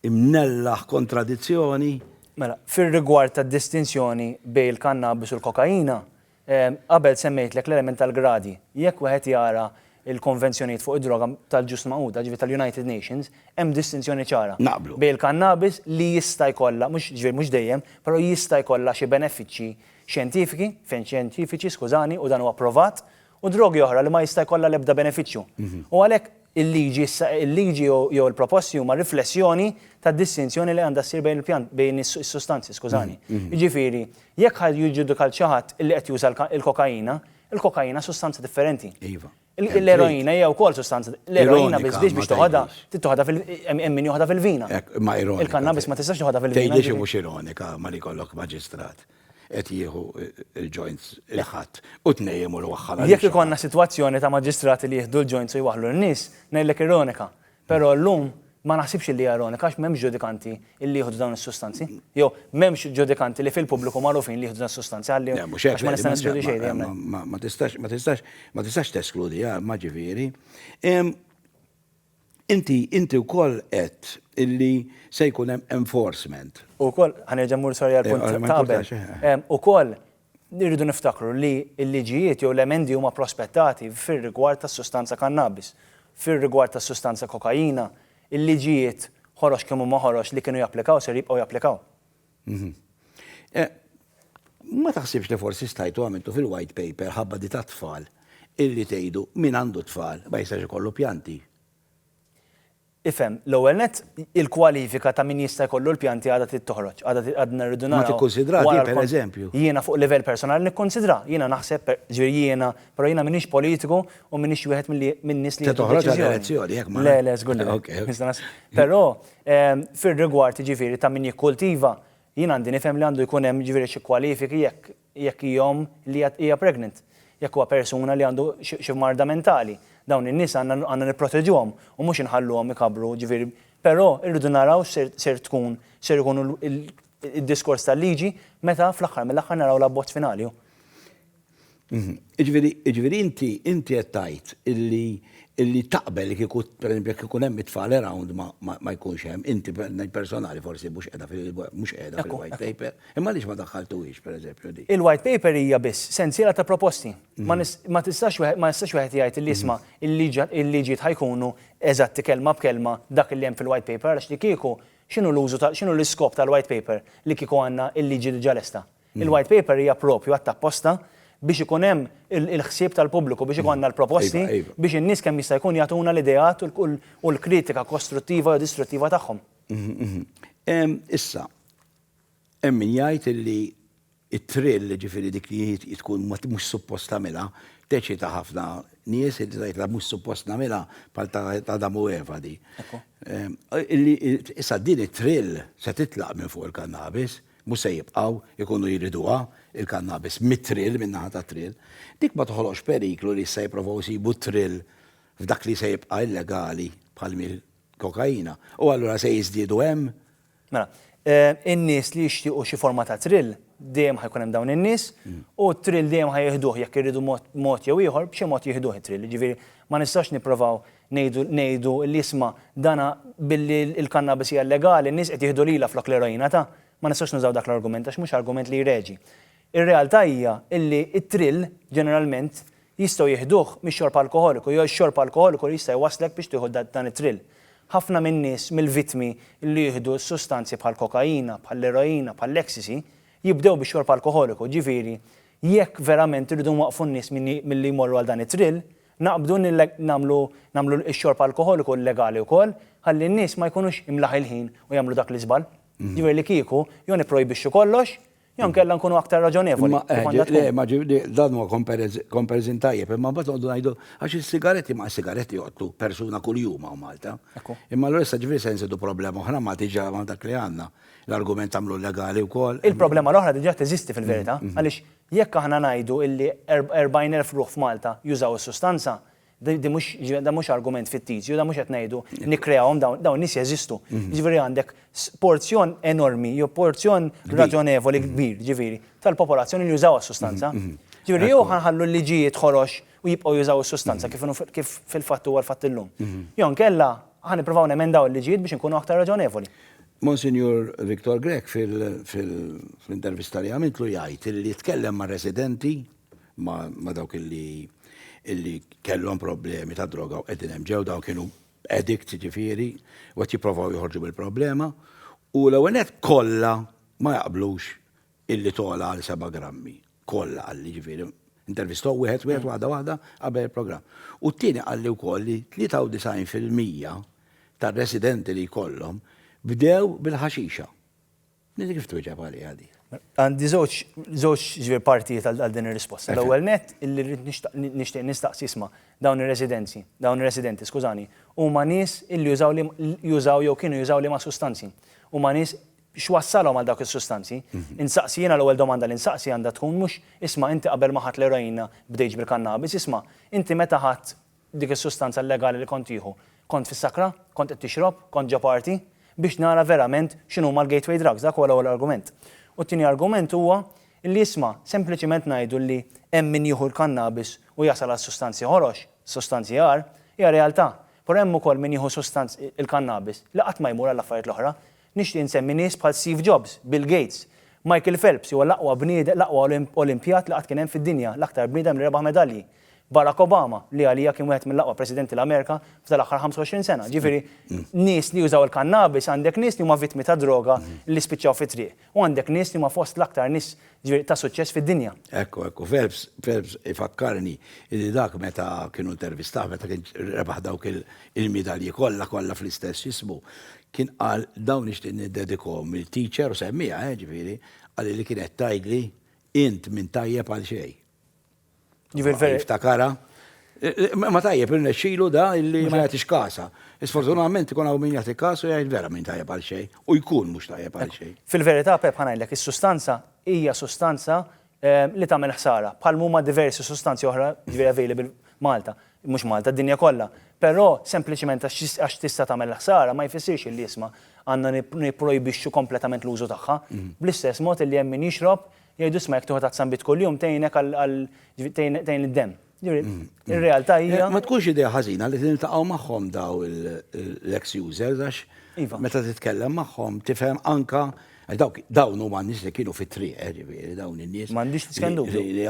imnellaħ kontradizzjoni. Mela, fir-rigward tad-distinzjoni bejn il-kannabis u l-kokaina, qabel semmejtlek l-element tal-gradi. Jekk wieħed jara il-konvenzjonijiet fuq id-droga tal-ġus Magħquda ġifieri tal-United Nations, hemm distinzjoni ċara. Naqblu. Bejn il-kannabis li jista' jkollha, mhux dejjem, però jista' jkollha xi benefiċċji xjentifiċi, skużani, u dan huwa approvat, u drogi oħra li ma jista' jkollha l-ebda benefiċċju. U għalhekk il-liġi jew il-proposti huma riflessjoni tad-distinzjoni li għandha ssir bejn is-sustanzi, skużani. Jiġifieri, jekk ħadd jiġġudika xi ħadd li qed juża il-kokaina sustanza differenti. Iva. L-eroina hija wkoll sustanza. L-eroina biex toħodha hemm min joħodha fil-vina. Ma ironika. Il-kannabis ma tistax toħodha fil-vina. Tgħidli mhux ironika ma li jkollok maġistrat qed jieħu il-joints il-ħadd u tnejn imur waħħal. Jekk ikollna sitwazzjoni ta' maġistrati li jieħdu l-joints u jwaħħlu n-nies, ngħidlek ironika. Però llum ma naħsibx li ironika għax m'hemmx ġudikanti li jieħdu dawn is-sustanzi. Jew m'hemmx ġudikanti li fil-pubbliku magħrufin li jieħdu dawn is-sustanzi għax ma nista' neskludi xejn. Ma tistax teskludi, ma ġifieri. Inti wkoll qed illi se jkun hemm enforcement. Ukoll ħanerġa' mmur sorja l-punt qabel. Ukoll nirridu niftakru li l-liġijiet jew l-emendi huma prospettati fir-rigward tas-sustanza kannabis, fir-rigward tas-sustanza kokaina, il-liġijiet ħorox kemm huma ħorox li kienu japplikaw ser jibqgħu japplikaw. Ma taħsibx li forsi stajtu għamiltu fil-white paper ħabba di ta' tfal illi tgħidu min għandu tfal ma jistax ikollu pjanti. Ifhem, l-ewwel nett il-kwalifika ta' min jista' jkollu l-pjanti għadha tittoħroġ, għadna rridu naraw. Ma tikkunsidrati pereżempju. Jiena fuq livell personali nikkonsidra, jiena naħseb jiena, però jiena m'iniex politiku u m'iniex wieħed min-nies li toħroġ għall-elezzjoni jekk ma. Le, żgur. Però fir-rigward jiġifieri ta' min jikkultiva, jien għandi nifhem li għandu jkun hemm ġifieri xi kwalifiki jekk hijhom li hija pregnant, jekk huwa persuna li għandu xi marda mentali. Dawn in-nies għandna nipproteġuhom u mhux inħalluhom ikabru ġifieri. Però rridu naraw ser ikunu id-diskors tal-liġi meta fl-aħħar mill-aħħar naraw l-abbozz finali. Iġifieri inti qed tgħid illi taqbel kieku pereżempju jekk ikun hemm it-tfal around ma jkunx hemm, inti personali forsi mhux qiegħda fil-white paper, imma għaliex ma daħħaltuhiex pereżempju di. Il-white paper hija biss sensiela ta' proposti. Ma jistax wieħed jgħid li isma' il-liġijiet ħajkunu eżatti kelma b'kelma dak li hemm fil-white paper għax li kieku x'inhu l-iskop tal-white paper li kieku għandna il-liġi diġà lesta. Il-white paper hija proprju għatta apposta biex ikun hemm il-ħsieb tal-pubbliku biex ikun għandna l-proposti biex in-nies kemm jista' jkun jagħtuna l-ideat u l-kritika kostruttiva u distruttiva tagħhom. Issa, hemm min jgħid illi it-trill ġifieri dik li tkun mhux suppost tagħmilha, teċita ħafna nies li tgħidla mhux suppost nagħmilha bħal ta' Adam u Eva di. Issa din it-trill se titlaq minn fuq il-kannabis, mhux se jibqgħu jkunu jriduha il-kannabis mit-trill minn naħa ta' trill. Dik ma toħloqx periklu li se jippruvaw jsibu trill f'dak li se jibqa' illegali bħal mill-kokaina. U allura se jiżdiedu hemm. Mela, in-nies li jixtiequ xi forma ta' trill dejjem ħajkun hemm dawn in-nies u trill dejjem ħajjieħduh jekk irridu mod jew ieħor b'xi mod jieħduh it-trill. Ġifieri ma nistax nippruvaw ngħidu li isma' dana billi l-kannabis hija legali, n-nies qed jieħdu lilha flok l-eroina ta' ma nistax nużaw dak l-argument għax mhux argument li jreġi. Ir-realtà hija illi it-trill ġeneralment jistgħu jieħduh mix-xorb alkoħoliku jew x-xorb alkoħoliku jista' jwasslek biex tieħu dan it-trill. Ħafna minn nies mill-vittmi li jieħdu sustanzi bħal kokaina, bħal eroina, bħal l-ecstasy jibdew bix-xorb alkoħoliku. Ġifieri, jekk verament irridu waqfu n-nies milli jmorru għal dan it-trill, naqbdu nagħmlu x-xorb alkoħoliku legali wkoll, ħalli n-nies ma jkunux imlaħ il-ħin u jagħmlu dak l-iżbal. Ġifieri li kieku jew nipprojbixxu kollox, jew nkella nkunu aktar raġonevoli. Dan huwa comparison tajjeb, imma mbagħad noqogħdu ngħidu għax is-sigaretti ma' sigaretti joqtlu persuna kuljum hawn Malta. Imma allura issa ġifieri se nżidu problema oħra ma diġà ma dak li għandna. L-argument tagħmlu legali wkoll. Il-problema l-oħra diġà teżisti fil-verità, għaliex jekk aħna ngħidu illi 40,000 ruħ f'Malta jużaw is-sustanza, da mhux argument fittizju, da mhux qed ngħidu nikkreawhom dawn nies jeżistu. Ġifieri għandek porzjon enormi, jew porzjon raġonevoli kbir, ġifieri, tal-popolazzjoni li jużaw is-sustanza. Ġifieri jew ħanħallu l-liġijiet ħorox u jibqgħu jużaw is-sustanza kif fil-fatt huwa l-fatt illum. Jew nkella ħanippruvaw nemendaw il-liġijiet biex inkunu aktar raġonevoli. Monsignor Viktor Grek fil-intervista li għamiltlu jgħid li jitkellem ma' residenti ma' dawk illi kellhom problemi ta' droga u qegħdin hemm ġew dawn kienu addict ġifieri u qed jippruvaw joħorġu bil-problema u l-ewwel nett kollha ma jaqblux illi tola għal 7 grammi. Kollha għalli ġifieri intervistaw wieħed waħda qabel il-programm. U t-tieni qalli wkoll li 93% tar-residenti li jkollhom bdew bil-ħaxixa. Nidi kif tweġeb għalija di? Għandi żewġ partijiet għal din ir-risposta. L-ewwel nett illi nixtieq nistaqsi isma' dawn ir-residenti, skużani, huma nies illi jużaw jew kienu jużaw liema sustanzi. Huma nies x'wassalhom għal dawk is-sustanzi. Insaqsi jiena l-ewwel domanda li insaqsi għandha tkun mhux isma' inti qabel ma ħadd l-eroina bdejx bil-kannabis, isma' inti meta ħadd dik is-sustanza legali li kont tieħu, kont fis-sakra, kont qed tixrob, kont ġa parti biex nara verament x'inhuma l-gateway drugs, dak huwa l-ewwel argument. U t-tieni argument huwa li isma' sempliċement ngħidu li hemm min jieħu l-kannabis u jasal għal sustanzi ħorox, sustanzi jar, hija realtà. Però hemm ukoll min jieħu sustanzi il-kannabis li qatt ma jmur għall affarijiet l-oħra. Nixtieq insemmi nies bħal Steve Jobs, Bill Gates, Michael Phelps huwa l-aqwa olimpjat li qatt kien hemm fid-dinja, l-aktar bniedem li rebaħ medalji. Barack Obama li għalija kien wieħed mill-aqwa presidenti l-Amerika f'dal-aħħar 25 sena. Ġifieri nies li jużaw il-kannabis għandek nies li huma vittmi ta' droga li spiċċaw fit-triq. U għandek nies li huma fost l-aktar nies ta' suċċess fid-dinja. Ekku, Phelps ifakkarni li dak meta kienu intervistaw meta kien rebaħ dawk il-medalji kollha fl-istess jismu. Kien qal dawn nixtieq niddedikhom il-teacher u semmija ġifieri qal li kienet tgħidli int min tajjeb għal xejn. Iftakara. Ma tajjeb irnexxielu da illi ma jagħtix kasa. Sfortunatament ikun hawn min jagħti kasu jgħid vera min tajjeb għal xejn u jkun mhux tajjeb għal xejn. Fil-verità Pep ħanajdlek is-sustanza hija sustanza li tagħmel ħsara. Bħal huma diversi sustanzi oħra ġifieri available Malta, mhux Malta, d-dinja kollha. Però sempliċement għax tista' tagħmel ħsara ma jfissirx li isma' għandna nipprojbixxu kompletament l-użu tagħha. Bl-istess mod li hemm min jixrob jgħidu isma' jekk tuħu tazzambit kuljum tgħinek tgħin id-demm. Ir-realtà hija. Ma tkunx idea ħażina li niltaqgħu magħhom daw l-ex-users għax meta titkellem magħhom tifhem anka dawn huma nies li kienu fit-triq ġifieri dawn in-nies. M'għandix tiskendu.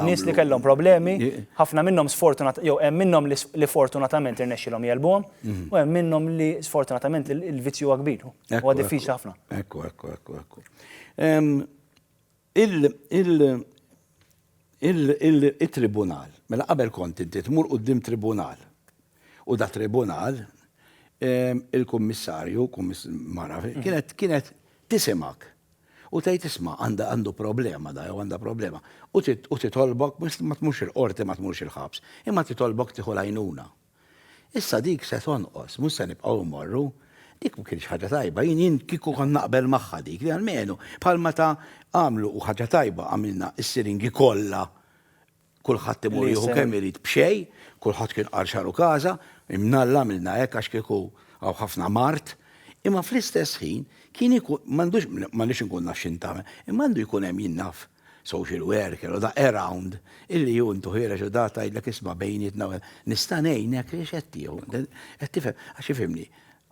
Nies li kellhom problemi, ħafna minnhom hemm minnhom li fortunatament irnexxilhom jelbuhom u hemm minnhom li sfortunatament il-vizzju huwa kbir. Huwa diffiċli ħafna. Ekku. Il-tribunal, mela qabel kont inti tmur quddiem tribunal. U da tribunal il-kummissarju, mara, kienet tisimak. u tgħid isma' għandu problema da, jew għandha problema. U titolbok ma tmurx il-qorti ma tmurx il-ħabs, imma titolbok tieħu l-għajnuna. Issa dik se tonqos, mhux se nibqgħu mmorru, dik ma kienx ħaġa tajba, jien kieku kon naqbel magħha dik, li għalmenu bħalma ta' għamlu u ħaġa tajba għamilna s-siringi kollha kulħadd imur jieħu kemm irid b'xejn, kulħadd kien qarxaru każa, imnalla għamilna hekk għax kieku hawn ħafna mart, imma fl-istess ħin kien ikun m'għandux inkun naf x'intamen, imma għandu jkun hemm jinnaf social worker u da around illi juntu ħireġ u da tgħidlek isma' bejnietna nista' ngħinek għax qed tieħu. Qed tifhem għax ifhimni.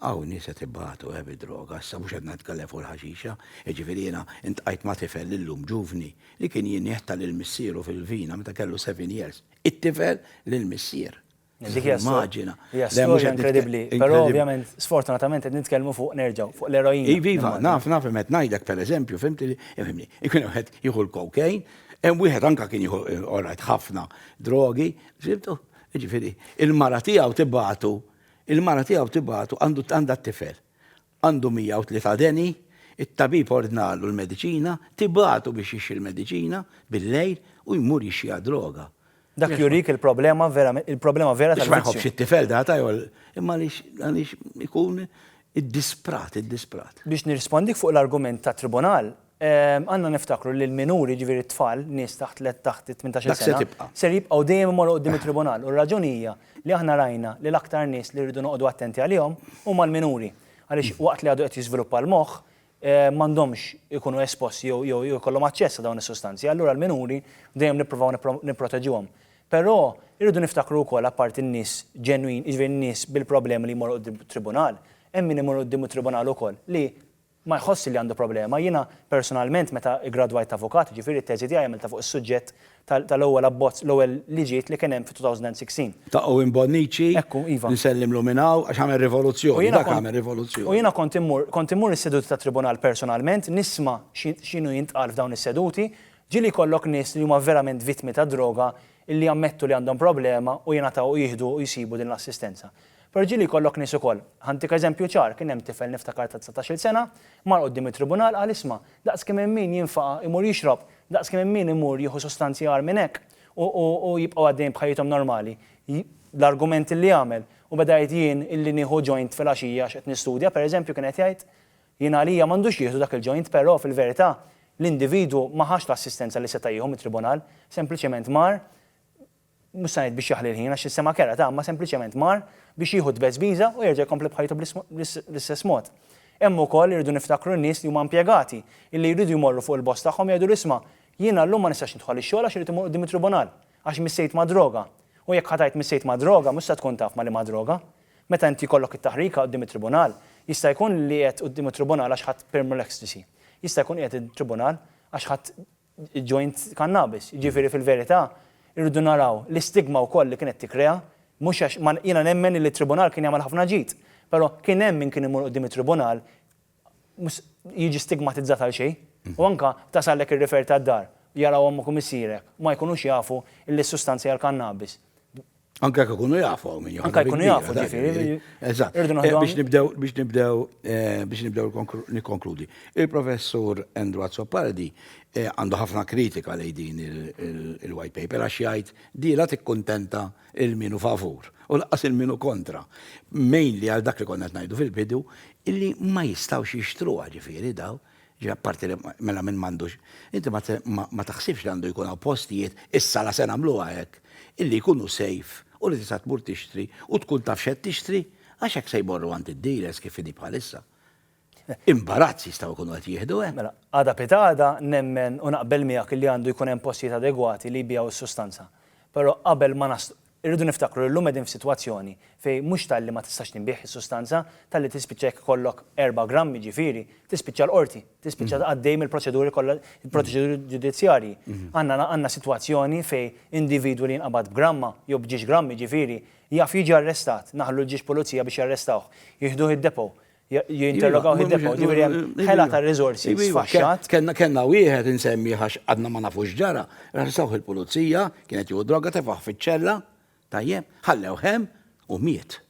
Hawn nies qed ibatu bid-droga, issa mhux qed nitkellem fuq il-ħaxixa, jiġifieri jiena intqajt ma' tifel illum ġuvni li kien jien jeħta lil missieru fil-vina meta kellu 7 years. It-tifel lil missier. Dik hija storja inkredibbli, però ovvjament sfortunatament qed nitkellmu fuq nerġgħu fuq l-eroina. Iva, naf qed ngħidlek pereżempju, fimti ifhimni, ikun wieħed jieħu l-cocaine, hemm wieħed anke kien jieħu orajt ħafna drogi, sibtu, jiġifieri il-mara tiegħu tibatu għandha t-tifel. Għandu 103 deni, it-tabib ordnalu l-mediċina, tibatu biex jixxi l-mediċina bil-lejl u jmur jixxiha droga. Dak jurik il-problema vera tal-vizzju. Ma jħobbx it-tifel data imma għaliex ikun id-disprat. Biex nirrispondik fuq l-argument ta' tribunal, għandna niftakru li l-minuri ġifieri t-tfal nies taħt 18 sena ser jibqgħu dejjem imorru quddiem it-tribunal. U r-raġuni hija li aħna rajna li l-aktar nies li rridu noqogħdu attenti għalihom huma l-minuri. Għaliex waqt li għadu qed jiżviluppa l-moħħ m'għandhomx ikunu esposti jew jkollhom aċċess a dawn is-sustanzi. Allura l-minuri dejjem nippruvaw nipproteġuhom. Però irridu niftakru wkoll apparti n-nies ġenwin, jiġifieri n-nies bil-problemi li jmorru quddiem tribunal, hemm min imorru quddiem tribunal ukoll li ma jħossi li għandu problema. Jiena personalment meta igradwajt avukat, ġifieri t-teżi tiegħi għamilta fuq is-suġġett tal-ewwel abbozz, l-ewwel liġijiet li kien hemm fi-2016. Ta' Owen Bonnici, nsellimlu minnaw għax għamel rivoluzzjoni, dak għamel rivoluzzjoni. U jiena kont immur is-seduti ta' tribunal personalment, nisma' x'inhu jintqal f'dawn is-seduti, ġieli jkollok nies li huma verament vittmi ta' droga illi ammettu li għandhom problema u jingħataw u jieħdu u jsibu din l-assistenza. Però ġieli jkollok nies ukoll. Ħantik eżempju ċar, kien hemm tifel niftakar ta' 19 sena, mar quddiem it-tribunal qal isma' daqs kemm hemm min jinfaqa' imur jixrob, daqs kemm hemm min imur jieħu sostanzi għar minn hekk u jibqgħu għaddejjin b'ħajjithom normali. L-argument li għamel u beda jgħid jien illi nieħu joint fil-għaxija x'qed nistudja, pereżempju kien qed jgħid jien għalija m'għandux jieħdu dak il-joint, però fil-verità l-individwu ma ħax l-assistenza li seta' jieħu mit-tribunal, sempliċement mar mhux se ngħid biex jaħli l-ħin għax is-sema kera ta' ma sempliċement mar biex jieħu tbeżbiża u jerġa' jkompli bħajtu bl-istess mod. Hemm ukoll irridu niftakru n-nies li huma impjegati illi jridu jmorru fuq il-bost tagħhom jgħidu l-isma' jiena llum ma nistax nidħol ix-xogħol għax irid imur quddiem it-tribunal għax missejt ma' droga. U jekk ħatajt missejt ma' droga mhux se tkun taf ma' li ma' droga. Meta inti jkollok it-taħrika quddiem it-tribunal, jista' jkun li qed quddiem it-tribunal għax ħadd permel ecstasy. Jista' jkun qiegħed it-tribunal għax ħadd joint cannabis. Jiġifieri fil-verità irridu naraw l-istigma wkoll li kienet tikkrea, mhux għax jiena nemmen li t-tribunal kien jagħmel ħafna ġid, però kien hemm min kien imur quddiem it-tribunal jiġi stigmatizzat għal xejn. U anke tasallek ir-rifer tad-dar, jaraw hemmhekk missierek, ma jkunux jafu li s-sustanzi għal kannabis. Anke jekk ikunu jafu min Anke jkunu jafu ġifieri. Eżatt. Biex nibdew nikkonkludi. Il-professur Andrew Azzopardi għandu ħafna kritika lejn din il-white paper għax jgħid dila tikkuntenta il-minu favur u laqqas il-minu kontra. Mainly għal dak li konna qed ngħidu fil-bidu illi ma jistgħux jixtruha ġifieri daw. Apparti mela minn m'għandux. Inti ma taħsibx li għandu jkun hawn postijiet issa la se nagħmluha hekk illi jkunu safe u li tista' tmur tixtri u tkun taf x'qed tixtri għax hekk se jmorru għand id-dealers kif inhi bħalissa. Imbarazzi jistgħu jkunu qed jieħdu hekk. Mela, għada pitada nemmen u naqbel miegħek li għandu jkun hemm postijiet adegwati li jbijaw is-sustanza. Però qabel ma irridu niftakru li llum qegħdin f'sitwazzjoni fejn mhux talli ma tistax tinbih is-sustanza, talli tispiċċa jekk ikollok 4 grammi ġifieri, tispiċċa l-qorti, tispiċċa għaddej mill-proċeduri kollha il-proċeduri ġudizzjarji. Għandna sitwazzjoni fejn individwu li jinqabad b'gramma jew b'10 grammi ġifieri jaf jiġi arrestat, naħlu l-ġiex pulizija biex jarrestawh, jieħduh id-depo. Jinterrogaw id-depo, ġifieri hemm ħela ta' riżorsi sfaxxat. Kenna wieħed insemmi għax għadna ma nafux ġara, rastawh il-pulizija, kienet jieħu droga tefaħ fiċ-ċella, tajjeb, ħallew hemm u miet.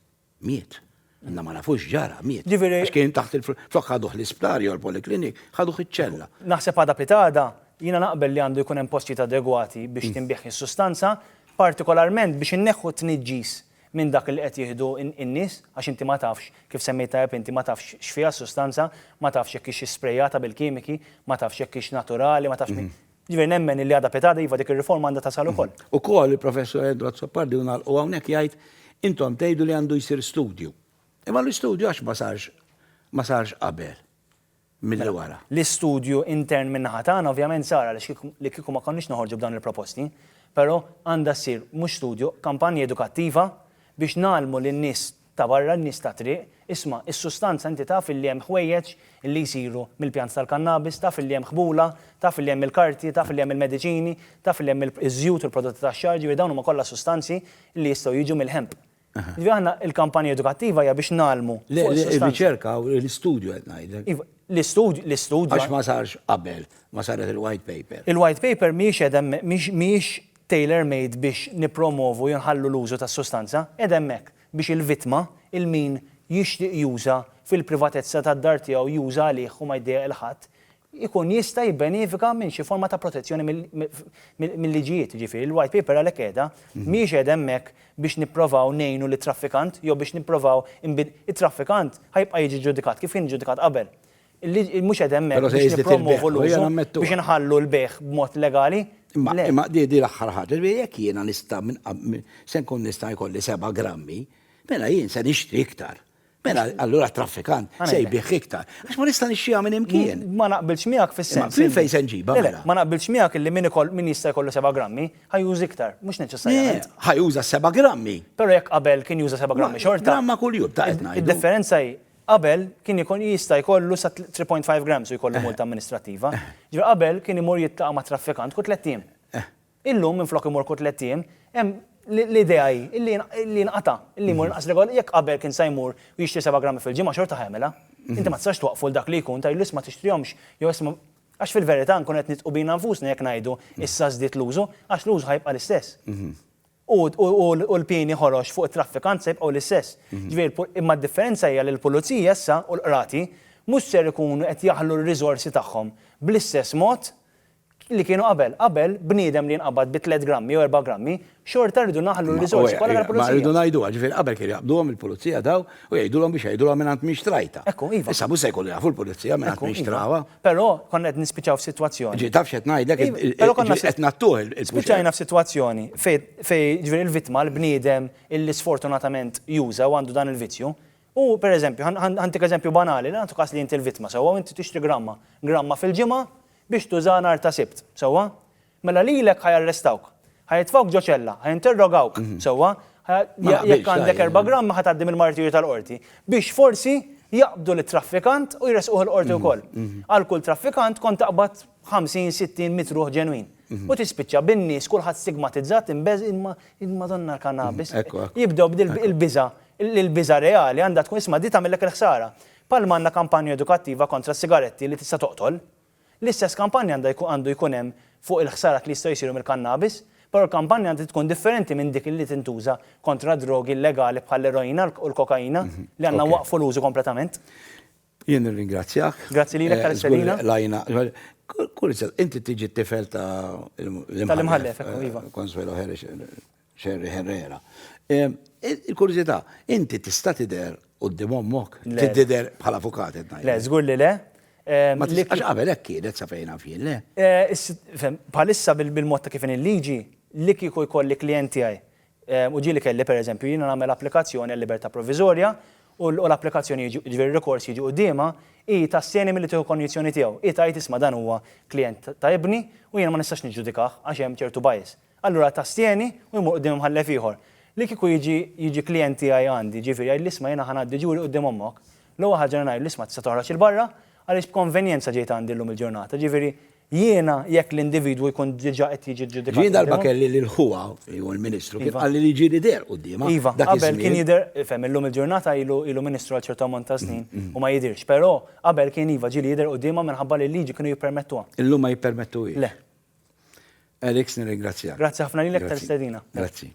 Inna ma nafux ġara, miet. Ġifieri- Għax kien taħt il-flok ħaduh l-isptar jew l-poliklinik, ħaduh iċ-ċella. Naħseb għada pitada, jiena naqbel li għandu jkun hemm postijiet adegwati biex tinbieħ is-sustanza, partikolarment biex inneħħu tniġġis minn dak li qed jieħdu in-nies, għax inti ma tafx kif semmejta inti ma tafx x'fiha s-sustanza, ma tafx jekk hix sprejjata bil-kimiki, ma tafx jekk hix naturali, ma tafx. Ġifieri nemmen li għada pitada iva dik ir-riforma għandha tasal ukoll. Ukoll il-professor Edward Soppardi u hawnhekk jgħid intom tgħidu li għandu jsir studju. Imma l-istudju għax ma sarx qabel mill wara. L-istudju intern minn naħa tagħna ovvjament sara li kieku ma konniex noħorġu b'dan il-proposti, però għandha ssir mhux studju, kampanja edukattiva biex nagħlmu lin-nies ta' barra n-nies ta' triq, isma' is-sustanza inti taf li hemm ħwejjeġ li jsiru mill-pjant tal-kannabis, taf li hemm ħbula, taf li hemm il-karti, taf li hemm il-mediċini, taf li hemm iż-żjut u l-prodotti tax-xar, ġifieri dawn huma kollha sustanzi li jistgħu jiġu mill-hemp. Ġifieri aħna il-kampanja edukattiva hija biex nagħlmu. Il-riċerka u l-istudju qed ngħidlek. L-istudju. Għax ma sarx qabel, ma saret il-white paper. Il-white paper mhix tailor-made biex nipromovu jinħallu l-użu tas-sustanza, hemmhekk biex il-vittma, il-min jixtieq juża fil-privatezza tad-dar tiegħu juża għalih u ma jdejja il-ħadd, ikun jista' jibbenefika minn xi forma ta' protezzjoni mill-liġijiet. Ġifieri il-white paper għalhekk qiegħda mhijiex qiegħda hemmhekk biex nipprovaw ngħinu lit-traffikant jew biex nipprovaw it-traffikant ħajbqa' jiġi ġudikat kif kien ġudikat qabel. Mhux qiegħda hemmhekk biex nippromovu l-użu biex inħallu l-beħ b'mod legali. Imma di l-aħħar ħaġa, jekk jiena nista' se nkun nista' jkolli 7 grammi, mela jien se nixtri iktar. Mela allura traffikant se jbieħ iktar. Għax ma nista' nixxiha minn imkien. Ma naqbilx miegħek fis-sens. Fejn se nġibha mela. Ma naqbilx miegħek illi min jista' jkollu 7 grammi ħajuż iktar, mhux neċessarjament. Ħajuża 7 grammi. Però jekk qabel kien juża 7 grammi xorta. Gramma kuljum ta' qed ngħidu. Id-differenza hi qabel kien jista' jkollu sa 3.5 grams u jkollu multa amministrattiva. Ġifier qabel kien imur jitlaqa' ma' traffikant kull 3 ijiem. Illum minflok imur kull 3 ijiem, hemm l-idea hi illi nqata, illi jmur inqas regola jekk qabel kien se jmur u jixtri 7 grammi fil-ġimgħa xorta ħemela. Inti ma tistax twaqfu dak li jkun tajlu isma' tixtrihomx jew isma' għax fil-verità nkun qed nitqu bina nfusna jekk ngħidu issa żdied l-użu għax l-użu ħajbqa' l-istess. U l-pieni ħorox fuq it-traffikant se jibqgħu l-istess. Ġifieri imma d-differenza hija li l-pulizija issa u l-qrati mhux ser ikunu qed jaħlu r-riżorsi tagħhom bl-istess mod li kienu qabel. Qabel bniedem li nqabad bi 3 grammi u 4 grammi, xorta rridu naħlu r-riżorsi kollha għall-pulizija. Ma rridu ngħiduha, ġifieri qabel kien jaqbduhom il-pulizija daw u jgħidulhom biex jgħidulhom minn mhix trajta. Ekku, iva. Issa mhux se jkollu jafu l-pulizija minn mhix trawa. Però konna qed nispiċċaw f'sitwazzjoni. Ġi taf x'qed ngħidlek qed nattuh il-puċċaj. Spiċċajna f'sitwazzjoni fejn ġifieri l-vittma l-bniedem illi sfortunatament juża u għandu dan il-vizzju. U pereżempju, ħantik eżempju banali, nagħtu każ li inti l-vittma sewwa u inti tixtri gramma fil-ġimgħa biex tuża nhar ta' Sibt, sewwa? Mela lilek ħajarrestawk, ħajtfawk ġo ċella, ħajinterrogawk, sewwa, jekk għandek 4 gramma ħatgħaddim il-martirju tal-qorti biex forsi jaqbdu lit-traffikant u jresquh l-qorti wkoll. Għal kull traffikant kont taqbad 50-60 mitruħ ġenwin. U tispiċċa bin-nies kulħadd stigmatizzat imbeż il-Madonna l-kannabis. Jibdew il-biża, il-biża reali għandha tkun isma' di tagħmellek il-ħsara. Palma għandna kampanja edukattiva kontra s-sigaretti li tista' toqtol. L-istess kampanja għandu jkun hemm fuq il-ħsarat li jistgħu jsiru mill-kannabis, però l-kampanja għandha tkun differenti minn dik li tintuża kontra drogi illegali bħal l-eroina u l-kokaina li għandna waqfu l-użu kompletament. Jien nirringrazzjak. Grazzi lilek tal-istedina. Lajna, inti tiġi t-tifel tal-imħallef, iva. Consuelo Xerri Herrera. Il-kuriosità, inti tista' tidher quddiem ommok, tidher bħala avukat qed ngħid. Le, żgur li le. Ma tistax qabel hekk kienet sa fejn fien, le? Bħalissa bil-mod ta' kif il-liġi li kieku jkolli klijenti għaj. U ġieli kelli pereżempju jiena nagħmel applikazzjoni għal libertà provviżorja u l-applikazzjoni ġifieri r-rikors jiġi qudiema i tassieni milli tieħu kondizzjoni tiegħu. I tajt isma' dan huwa klijent ta' ibni u jiena ma nistax niġġudikah għax hemm ċertu bias. Allura tassieni u jmur quddiem imħallef ieħor. Li kieku jiġi klijenti għaj għandi, ġifieri jgħid l-isma' jiena ħanaddi ġuri quddiem ommok. L-ewwel ħaġa ngħid l-isma' tista' toħroġ il-barra għaliex b'konvenjenza ġejt għandi llum il-ġurnata. Ġifieri jiena jekk l-individwu jkun diġà qed jiġi ġudikat. Ġien darba kelli lil huwa jew il-Ministru kien qal li jiġi jidher qudiema. Iva, qabel kien jidher fem illum il-ġurnata ilu Ministru għal ċertu ammont ta' snin u ma jidirx, però qabel kien iva ġieli jidher qudiema minħabba li l-liġi kienu jippermettuha. Illum ma jippermettuhiex. Le. Alex nirringrazzjak. Grazzi ħafna lilek tal-istedina. Grazzi.